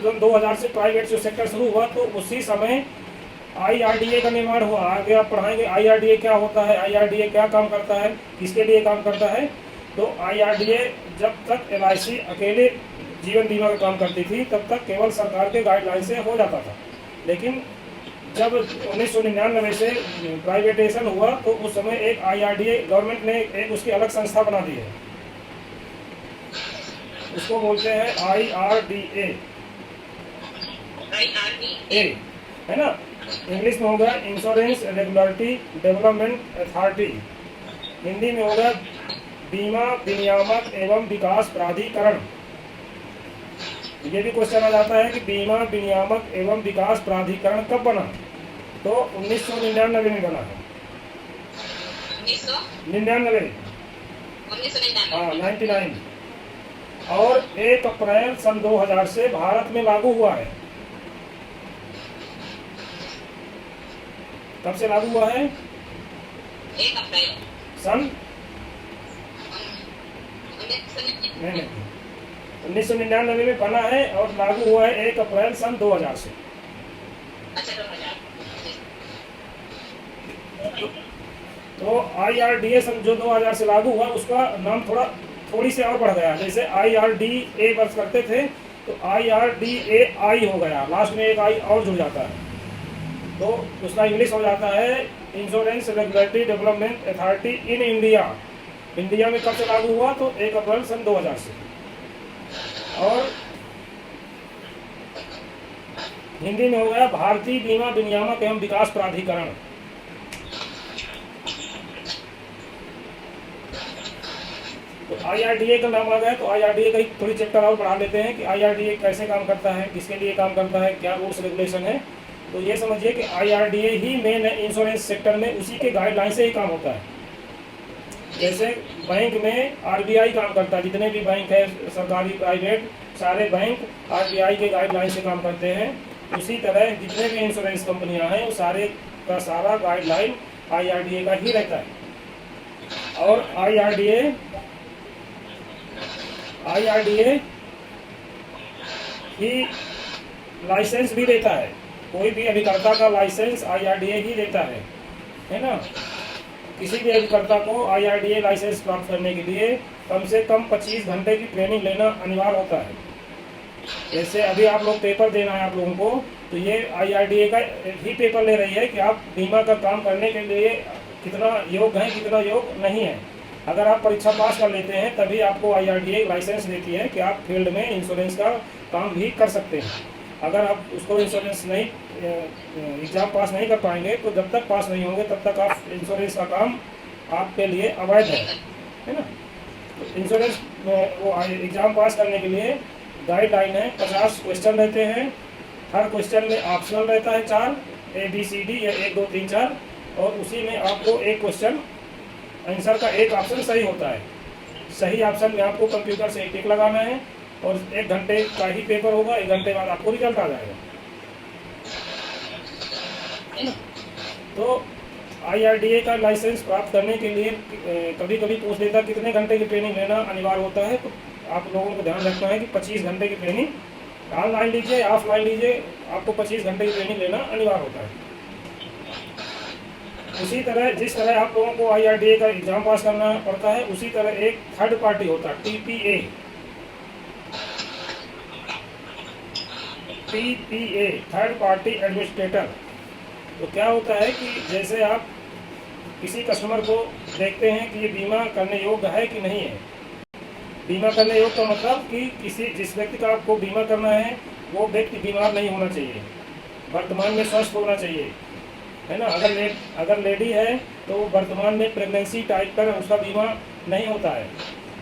2000 से प्राइवेट जो सेक्टर शुरू हुआ तो उसी समय IRDA का निर्माण हुआ। आगे आप पढ़ाएंगे IRDA क्या होता है, IRDA क्या काम करता है, किसके लिए काम करता है। तो IRDA जब तक LIC अकेले जीवन बीमा का काम करती थी तब तक केवल सरकार के गाइडलाइन से हो जाता था, लेकिन जब 1999 से प्राइवेटाइजेशन हुआ तो उस समय एक IRDA गवर्नमेंट ने एक उसकी अलग संस्था बना दी है, उसको बोलते हैं IRDA है ना। इंग्लिश में होगा insurance regulatory development authority, Hindi में होगा बीमा विनियामक एवं विकास प्राधिकरण। ये भी क्वेश्चन आ जाता है कि बीमा विनियामक एवं विकास प्राधिकरण कब बना, तो 1999 में बना है। 1999 हाँ 99, और 1 अप्रैल सन 2000 से भारत में लागू हुआ है। कब से लागू हुआ है? 1 अप्रैल सन नहीं 1999 में बना है और लागू हुआ है 1 अप्रैल सन 2000 से। अच्छा 2000। तो IRDA सन जो 2000 से लागू हुआ उसका नाम थोड़ी से और बढ़ गया। जैसे IRDA वर्क करते थे तो IRDAI हो गया, लास्ट में एक आई और जुड़ जाता है तो उसका इंग्लिश हो जाता है insurance regulatory development authority in India. India में कब से लागू हुआ, तो 1 अप्रैल सन 2000 से। और हिंदी में हो गया भारतीय बीमा विनियामक एवं विकास प्राधिकरण। तो IRDA का नाम आ गया तो IRDA का थोड़ी चैप्टर और पढ़ा लेते हैं कि IRDA कैसे काम करता है, किसके लिए काम करता है, क्या रूल्स रेगुलेशन है। तो ये समझिए कि IRDA ही मेन इंश्योरेंस सेक्टर में उसी के गाइडलाइन से ही काम होता है। जैसे बैंक में RBI काम करता है, जितने भी बैंक है सरकारी प्राइवेट सारे बैंक RBI के गाइडलाइन से काम करते हैं। उसी तरह जितने भी इंश्योरेंस कंपनियां हैं वो सारे का सारा गाइडलाइन IRDA का ही रहता है। और IRDA ही लाइसेंस भी देता है, कोई भी अभिकर्ता का लाइसेंस IRDA ही देता है ना। किसी भी अभिकर्ता को IRDA लाइसेंस प्राप्त करने के लिए कम से कम 25 घंटे की ट्रेनिंग लेना अनिवार्य होता है। जैसे अभी आप लोग पेपर देना है आप लोगों को, तो ये IRDA का ही पेपर ले रही है कि आप बीमा का काम करने के लिए कितना योग्य हैं, कितना योग्य नहीं है। अगर आप परीक्षा पास कर लेते हैं तभी आपको IRDA लाइसेंस देती है कि आप फील्ड में इंश्योरेंस का काम भी कर सकते हैं। अगर आप उसको इंश्योरेंस नहीं एग्जाम पास नहीं कर पाएंगे तो जब तक पास नहीं होंगे तब तक आप इंश्योरेंस का काम आपके लिए अवैध है ना। तो इंश्योरेंस वो एग्जाम पास करने के लिए गाइडलाइन है, 50 क्वेश्चन रहते हैं, हर क्वेश्चन में ऑप्शनल रहता है 4 ABCD या 1 2 3 4, और उसी में आपको एक क्वेश्चन आंसर का एक ऑप्शन सही होता है। सही ऑप्शन में आपको कंप्यूटर से टिक लगाना है और 1 घंटे का ही पेपर होगा, 1 घंटे बाद आपको रिजल्ट आ जाएगा। तो IRDA का लाइसेंस प्राप्त करने के लिए कभी कभी पूछ लेता कितने घंटे की ट्रेनिंग लेना अनिवार्य होता है। तो आप लोगों को ध्यान रखना है कि 25 घंटे की ट्रेनिंग ऑनलाइन लीजिए ऑफलाइन लीजिए, आपको 25 घंटे की ट्रेनिंग लेना अनिवार्य होता है। उसी तरह जिस तरह आप लोगों को IRDA का एग्जाम पास करना पड़ता है उसी तरह एक थर्ड पार्टी होता है TPA थर्ड पार्टी एडमिनिस्ट्रेटर। तो क्या होता है कि जैसे आप किसी कस्टमर को देखते हैं कि ये बीमा करने योग्य है कि नहीं है। बीमा करने योग्य का मतलब कि जिस व्यक्ति का आपको बीमा करना है वो व्यक्ति बीमार नहीं होना चाहिए, वर्तमान में स्वस्थ होना चाहिए, है ना। अगर लेडी है तो वर्तमान में प्रेगनेंसी टाइप पर उसका बीमा नहीं होता है।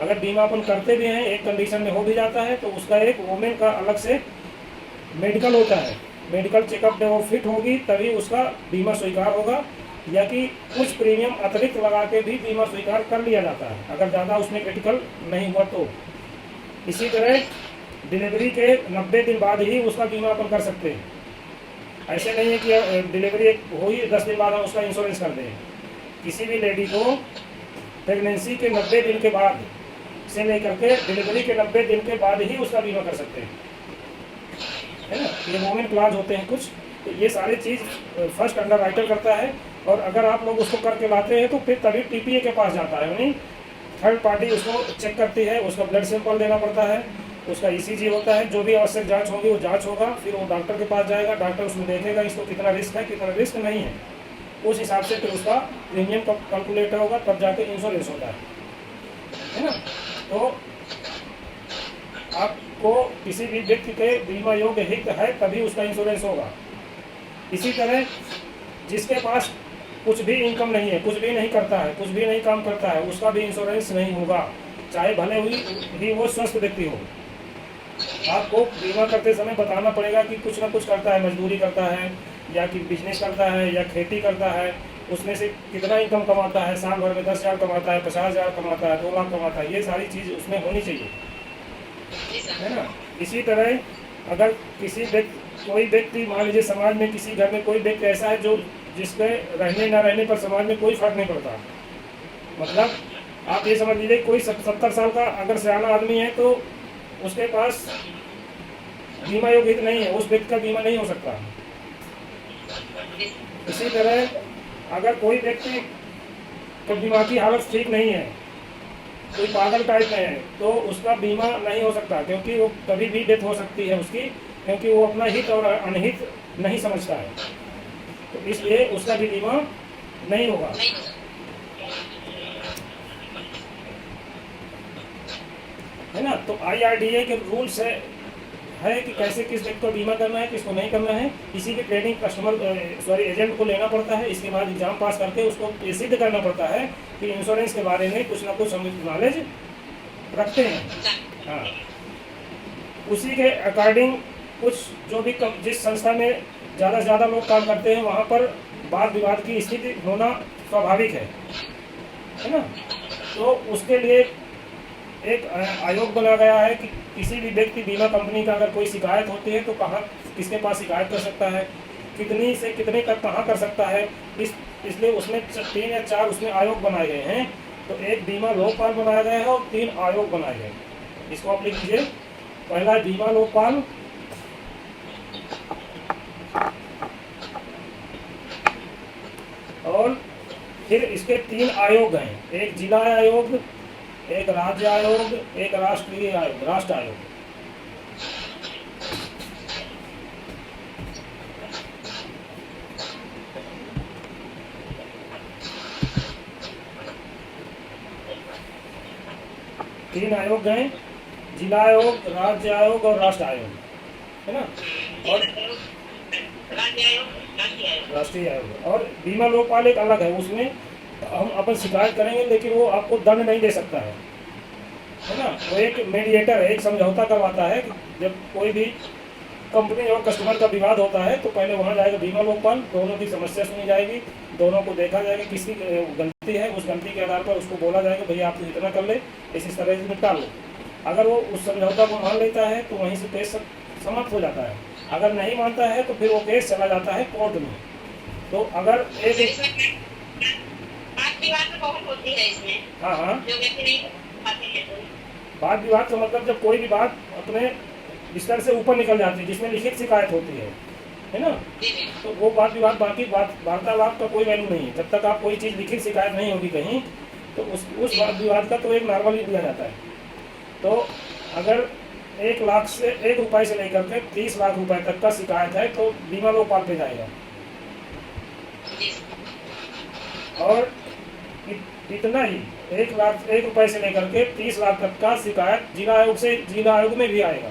अगर बीमा अपन करते भी हैं एक कंडीशन में हो भी जाता है तो उसका एक वोमेन का अलग से मेडिकल होता है, मेडिकल चेकअप जब वो फिट होगी तभी उसका बीमा स्वीकार होगा, या कि कुछ प्रीमियम अतिरिक्त लगा के भी बीमा स्वीकार कर लिया जाता है अगर ज़्यादा उसमें क्रिटिकल नहीं हुआ तो। इसी तरह डिलीवरी के 90 दिन बाद ही उसका बीमा अपन कर सकते हैं। ऐसे नहीं है कि डिलीवरी हो ही 10 दिन बाद हम उसका इंश्योरेंस कर दें। किसी भी लेडी को प्रेगनेंसी के 90 दिन के बाद से लेकर के डिलीवरी के 90 दिन के बाद ही उसका बीमा कर सकते हैं। ये वोमेन क्लाज होते हैं कुछ, तो ये सारी चीज़ फर्स्ट अंडर राइटर करता है। और अगर आप लोग उसको करके लाते हैं तो फिर तभी टीपीए के पास जाता है, यानी थर्ड पार्टी उसको चेक करती है, उसका ब्लड सैंपल देना पड़ता है, उसका ईसीजी होता है, जो भी आवश्यक जांच होगी वो जांच होगा, फिर वो डॉक्टर के पास जाएगा, डॉक्टर उसमें देखेगा इसको कितना रिस्क है कितना रिस्क नहीं है, उस हिसाब से फिर उसका प्रीमियम कैलकुलेट होगा, तब जाके इंश्योरेंस होता है ना। तो आपको किसी भी व्यक्ति के बीमा योग्य हित है तभी उसका इंश्योरेंस होगा। इसी तरह जिसके पास कुछ भी इनकम नहीं है, कुछ भी नहीं करता है, कुछ भी नहीं काम करता है, उसका भी इंश्योरेंस नहीं होगा, चाहे भले ही वो स्वस्थ व्यक्ति हो। आपको बीमा करते समय बताना पड़ेगा कि कुछ ना कुछ करता है, मजदूरी करता है या कि बिजनेस करता है या खेती करता है, उसमें से कितना इनकम कमाता है, साल भर में 10,000 कमाता है, 50,000 कमाता है, 2 लाख कमाता है, ये सारी चीज़ उसमें होनी चाहिए, है ना। इसी तरह अगर कोई व्यक्ति मान लीजिए समाज में किसी घर में कोई व्यक्ति ऐसा है जो जिसके रहने ना रहने पर समाज में कोई फर्क नहीं पड़ता, मतलब आप ये समझ लीजिए कोई 70 साल का अगर सियाना आदमी है तो उसके पास बीमा योग्य हित नहीं है, उस व्यक्ति का बीमा नहीं हो सकता। इसी तरह अगर कोई व्यक्ति तो दिमागी हालत ठीक नहीं है, कोई पागल टाइप में है, तो उसका बीमा नहीं हो सकता, क्योंकि वो कभी भी डेथ हो सकती है उसकी, क्योंकि वो अपना हित और अनहित नहीं समझता है, तो इसलिए उसका भी बीमा नहीं होगा। है ना। तो IRDA के रूल्स है कि कैसे किस व्यक्ति को बीमा करना है, किसको नहीं करना है। इसी की ट्रेनिंग एजेंट को लेना पड़ता है, इसके बाद एग्जाम पास करके उसको ये सिद्ध करना पड़ता है कि इंश्योरेंस के बारे में कुछ ना कुछ नॉलेज रखते हैं। हाँ, उसी के अकॉर्डिंग कुछ जो भी जिस संस्था में ज़्यादा से ज़्यादा लोग काम करते हैं वहाँ पर वाद विवाद की स्थिति होना स्वाभाविक है ना। तो उसके लिए एक आयोग बना गया है कि किसी भी व्यक्ति बीमा कंपनी का अगर कोई शिकायत होती है तो कहाँ किसके पास शिकायत कर सकता है, कितनी से कितने तक कहाँ कर सकता है। इसलिए उसमें 3 या 4 उसमें आयोग बनाए गए हैं। तो एक बीमा लोकपाल बनाया गया है और 3 आयोग बनाए गए। इसको आप लिख लीजिए। पहला है बीमा लोकपाल, और फिर इसके 3 आयोग हैं, एक जिला आयोग, एक राज्य आयोग, एक राष्ट्रीय आयोग, राष्ट्र आयोग। तीन आयोग हैं, जिला आयोग, राज्य आयोग और राष्ट्र आयोग, है ना। और राष्ट्रीय आयोग और बीमा लोकपाल एक अलग है, उसमें हम अपन शिकायत करेंगे लेकिन वो आपको दंड नहीं दे सकता है ना। वो एक मीडिएटर है, एक समझौता करवाता है कि जब कोई भी कंपनी और कस्टमर का विवाद होता है तो पहले वहाँ जाएगा बीमा लोकपाल, दोनों की समस्या सुनी जाएगी, दोनों को देखा जाएगा किसकी गलती है, उस गलती के आधार पर उसको बोला जाएगा भैया आप इतना कर ले, इस तरह से निपटा लो। अगर वो उस समझौता को मान लेता है तो वहीं से केस समाप्त हो जाता है, अगर नहीं मानता है तो फिर वो केस चला जाता है कोर्ट में। तो अगर एक बहुत होती है इसमें, हाँ जो व्यक्ति नहीं पाते हैं वाद विवाद का मतलब जब कोई भी बात अपने स्तर से ऊपर निकल जाती है, जिसमें लिखित शिकायत होती है ना, तो वो वाद विवाद, बाकी वार्तालाप का कोई वैल्यू नहीं है। जब तक आप कोई चीज़ लिखित शिकायत नहीं होगी कहीं तो उस वाद विवाद का तो एक नॉर्मल ही दिया जाता है। तो अगर 1 लाख से 1 रुपये से लेकर के 30 लाख रुपए तक का शिकायत है तो बीमा लोकपाल पे जाएगा। और इतना ही 1 रुपये से लेकर के 30 लाख तक का शिकायत जिला आयोग में भी आएगा।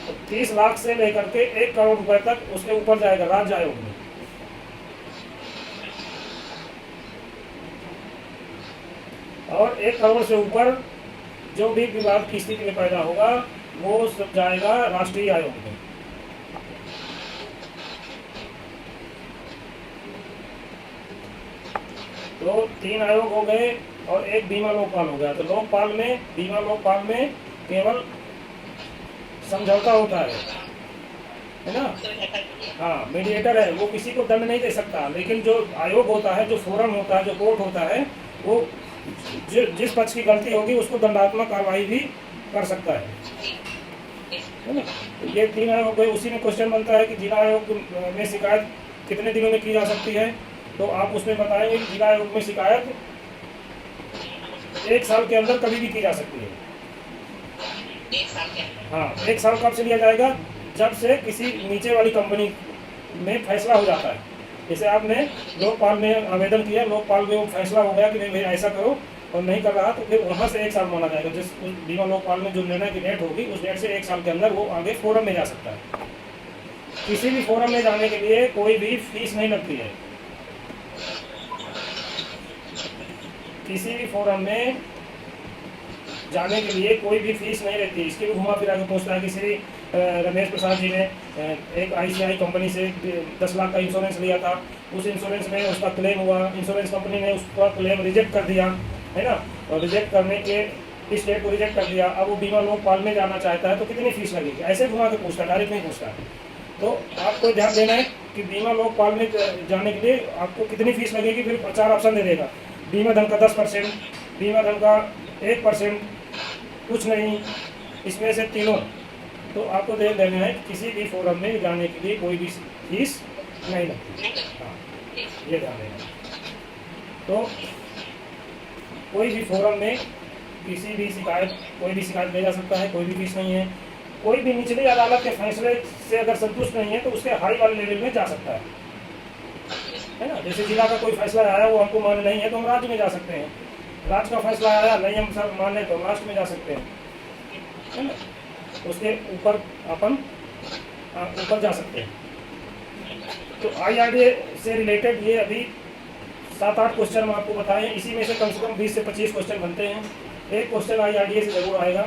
तो 30 लाख से लेकर के 1 करोड़ रुपए तक उसके ऊपर जाएगा राज्य आयोग में। और 1 करोड़ से ऊपर जो भी विवाद की स्थिति में पैदा होगा वो सब जाएगा राष्ट्रीय आयोग में। तो 3 आयोग हो गए और एक बीमा लोकपाल हो गया। तो बीमा लोकपाल में केवल समझौता होता है ना। हाँ, मीडिएटर है, वो किसी को दंड नहीं दे सकता, लेकिन जो आयोग होता है, जो फोरम होता है, जो कोर्ट होता है, वो जिस पक्ष की गलती होगी उसको दंडात्मक कार्रवाई भी कर सकता है। है ना। तो ये 3 आयोग गए। उसी में क्वेश्चन बनता है कि जिला आयोग में शिकायत कितने दिनों में की जा सकती है, तो आप उसमें बताएंगे कि जिला आयोग में शिकायत 1 साल के अंदर कभी भी की जा सकती है। 1 साल के अंदर। हाँ, 1 साल कब से लिया जाएगा? जब से किसी नीचे वाली कंपनी में फैसला हो जाता है। जैसे आपने लोकपाल में आवेदन किया, लोकपाल में वो फैसला हो गया कि नहीं भाई ऐसा करो, और नहीं कर रहा, तो फिर वहाँ से 1 साल माना जाएगा। जिस बीमा लोकपाल में जो निर्णय की डेट होगी, उस डेट से 1 साल के अंदर वो आगे फोरम में जा सकता है। किसी भी फोरम में जाने के लिए कोई भी फीस नहीं लगती है। किसी भी फोरम में जाने के लिए कोई भी फीस नहीं रहती। इसकी भी घुमा फिरा के पूछता है कि श्री रमेश प्रसाद जी ने एक ICI कंपनी से 10 लाख का इंश्योरेंस लिया था, उस इंश्योरेंस में उसका क्लेम हुआ, इंश्योरेंस कंपनी ने उसका क्लेम रिजेक्ट कर दिया, है ना, और रिजेक्ट करने के इस डेट को रिजेक्ट कर दिया। अब वो बीमा लोकपाल में जाना चाहता है तो कितनी फीस लगेगी, ऐसे घुमा के पूछता है, डायरेक्ट नहीं पूछता। तो आपको ध्यान देना है कि बीमा लोकपाल में जाने के लिए आपको कितनी फीस लगेगी। फिर 4 ऑप्शन दे देगा, बीमा धन का 10%, बीमा धन का 1%, कुछ नहीं, इसमें से तीनों। तो आपको ध्यान देना है कि किसी भी फोरम में जाने के लिए कोई भी फीस नहीं लगती। हाँ, ये ध्यान देना। तो कोई भी फोरम में कोई भी शिकायत ले जा सकता है, कोई भी फीस नहीं है। कोई भी निचली अदालत के फैसले से अगर संतुष्ट नहीं है तो उसके हाई वाले लेवल में जा सकता है ना। जैसे जिला का कोई फैसला आया, वो हमको मान नहीं है तो हम राज्य में जा सकते हैं। राज्य का फैसला आया, नहीं हम सर मान तो हम राष्ट्र में जा सकते हैं, है ना। उसके ऊपर अपन ऊपर जा सकते हैं। तो IRDA से रिलेटेड ये अभी 7-8 क्वेश्चन हम आपको बताएं। इसी में से कम 20 से 25 क्वेश्चन बनते हैं। एक क्वेश्चन IRDA से जरूर आएगा।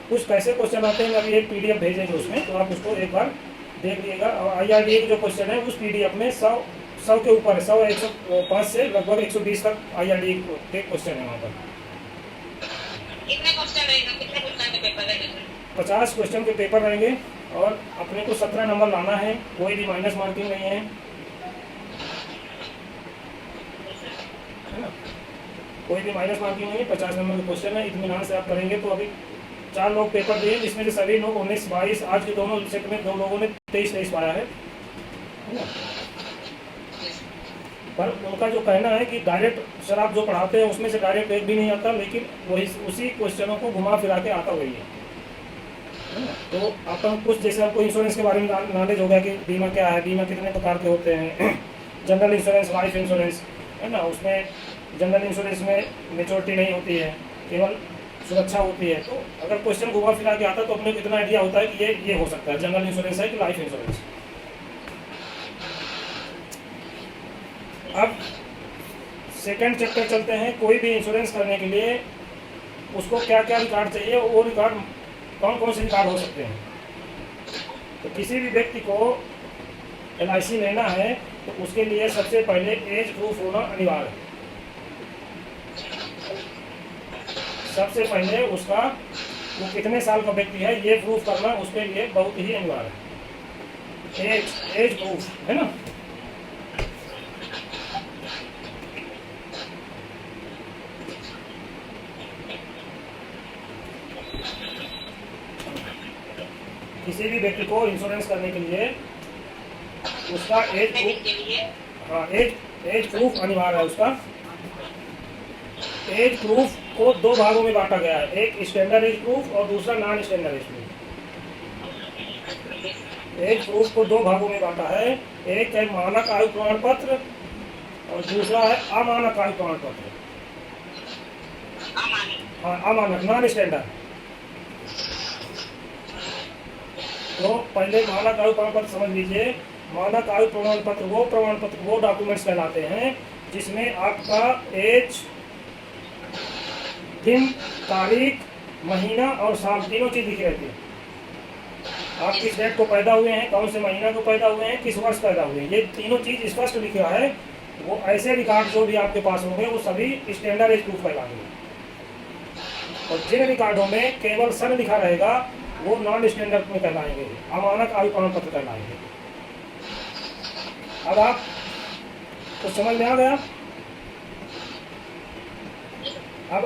कुछ कैसे क्वेश्चन आते हैं, अभी एक PDF भेजेंगे उसमें, तो आप उसको एक बार देख लीजिएगा। और IRDA के जो क्वेश्चन है उस PDF में 100 के ऊपर है, 100 105 से लगभग 120 तक IRDA के क्वेश्चन है वहाँ पर। कितने क्वेश्चन रहेगा, कितने क्वेश्चन के पेपर रहेंगे? 50 क्वेश्चन के पेपर रहेंगे और अपने को 17 नंबर लाना है। कोई भी माइनस मार्किंग नहीं है ना, कोई भी माइनस मार्किंग नहीं है। 50 नंबर के क्वेश्चन है, इत्मीनान से आप करेंगे। तो अभी 4 लोग पेपर दिए, जिसमें से सभी लोग 19-22, आज के दोनों सेट में 2 लोगों ने 23-23 पाया है ना। पर उनका जो कहना है कि डायरेक्ट सर आप जो पढ़ाते हैं उसमें से डायरेक्ट एक भी नहीं आता, लेकिन वही उसी क्वेश्चनों को घुमा फिरा के आता वही है ना। तो अपन कुछ, जैसे आपको इंश्योरेंस के बारे में नॉलेज हो गया कि बीमा क्या है, बीमा कितने प्रकार के होते हैं, जनरल इंश्योरेंस, लाइफ इंश्योरेंस, है ना। उसमें जनरल इंश्योरेंस में मेच्योरिटी नहीं होती है, केवल सुरक्षा होती है। तो अगर क्वेश्चन घुमा फिरा के आता तो अपने को इतना आइडिया होता है कि ये हो सकता है, जनरल इंश्योरेंस है कि लाइफ इंश्योरेंस। अब सेकंड चैप्टर चलते हैं। कोई भी इंश्योरेंस करने के लिए उसको क्या क्या रिकॉर्ड चाहिए, वो रिकॉर्ड कौन कौन से रिकॉर्ड हो सकते हैं। तो किसी भी व्यक्ति को LIC लेना है तो उसके लिए सबसे पहले एज प्रूफ होना अनिवार्य है। सबसे पहले उसका वो कितने साल का व्यक्ति है ये प्रूफ करना उसके लिए बहुत ही अनिवार्य है। एज प्रूफ, है ना। किसी भी व्यक्ति को इंश्योरेंस करने के लिए उसका एज प्रूफ, हाँ एज प्रूफ अनिवार्य है। उसका एज प्रूफ को 2 भागों में बांटा गया है, एक स्टैंडर्ड एज प्रूफ और दूसरा non standard age proof. Age proof को 2 भागों में बांटा है, एक है मानक आयु प्रमाण पत्र और दूसरा है अमानक आयु प्रमाण पत्र। हाँ, अमानक, नॉन स्टैंडर्ड। तो पहले मानक आयु प्रमाण पत्र समझ लीजिए। मानक आयु प्रमाण पत्र वो डॉक्यूमेंट्स कहलाते हैं जिसमें आपका एज, दिन, तारीख, महीना और साल तीनों चीज लिखी रहती है। आप किस डेट को पैदा हुए हैं, कौन से महीना को पैदा हुए हैं, किस वर्ष पैदा हुए हैं, ये तीनों चीज स्पष्ट लिखा है। वो ऐसे रिकॉर्ड जो भी आपके पास होंगे वो सभी स्टैंडर्ड एज प्रूफ कहलाएंगे, और जिन रिकॉर्डों में केवल सन लिखा रहेगा वो नॉन स्टैंडर्ड में कहलाएंगे, अमानक आयु प्रमाण पत्र कहलाएंगे। अब आप कुछ समझ में आ गया। अब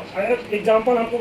एग्जाम्पल हमको